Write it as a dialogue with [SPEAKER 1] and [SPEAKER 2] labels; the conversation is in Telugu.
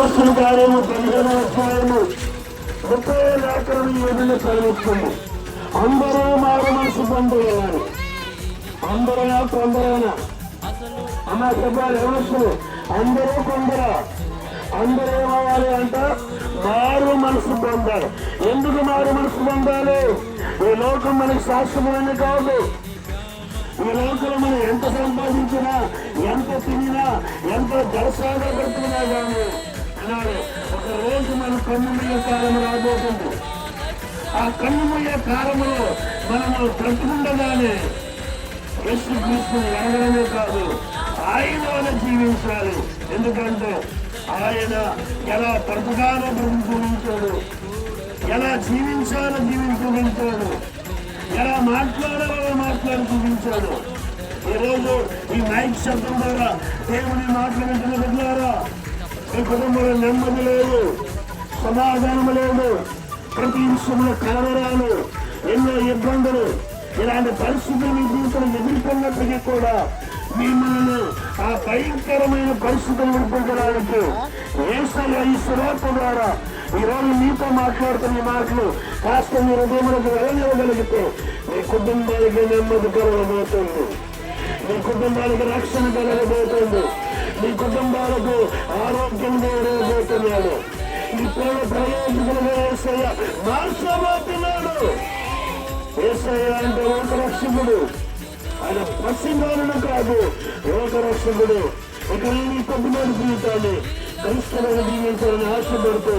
[SPEAKER 1] అపోస్తుల కార్యము 15వ అధ్యాయము 30వ లేఖనం ఈ విధంగా చదివిస్తుంది. అందరూ మారు మనసు పొందాలని. అందరైనా కొందరైనా అమ్మా చెప్పాలి ఎవరు అందరూ కొందరా అందరూ ఏమవ్వాలి అంట మారు మనసు పొందాలి. ఎందుకు మారు మనసు పొందాలి? ఈ లోకం మనకి శాశ్వతమైన కాదు. ఈ లోకంలో మనం ఎంత సంపాదించినా ఎంత తినినా ఎంత దర్శాగా బ్రతుకున్నా కానీ అన్నాడు ఒక రోజు మన కన్నుమయ్యే కాలం రాబోతుంది. ఆ కన్నుమయ్యే కాలంలో మనము బ్రతుకుండగానే యేసుక్రీస్తుని ఎరగడమే కాదు ఆయన జీవించాలి. ఎందుకంటే ఆయన ఎలా బ్రతకాలో బ్రతుకునించాడు, ఎలా జీవించాలో జీవించునించాడు, ఎలా మాట్లాడాలో మాట్లాడి చూపించాడు. ఈరోజు ఈ మైక్ శబ్దం ద్వారా దేవుని మాటలు వింటున్న బిడ్డలారా, మీ కుటుంబంలో నెమ్మది లేదు, సమాధానం లేదు, ప్రతి విషయంలో కలవరాలు, ఎన్నో ఇబ్బందులు, ఇలాంటి పరిస్థితులు మీ జీవితంలో ఎదుర్కొన్నప్పటికీ కూడా మిమ్మల్ని ఆ భయంకరమైన పరిస్థితులు విడిపించడానికి యేసయ్య ఈ సువార్త ద్వారా ఈరోజు మీతో మాట్లాడుతున్న మాటలు కాస్త మీ హృదయములకు వెళ్ళనివ్వగలిగితే మీ కుటుంబానికి నెమ్మది కలగబోతుంది, మీ కుటుంబాలకు రక్షణ కలగబోతుంది, మీ కుటుంబాలకు ఆరోగ్యం కలగబోతున్నాడు, మీ పిల్లల ప్రయోజకులుగా యేసయ్య మార్చబోతున్నాడు. యేసయ్య అంటే ఒక రక్షకుడు, ఆయన పశ్చిమాలను కాదు, ఒక రక్షకుడు. ఇక నీ కొద్దిమంది జీవితాన్ని క్రైస్తవులను జీవించాలని ఆశపడుతూ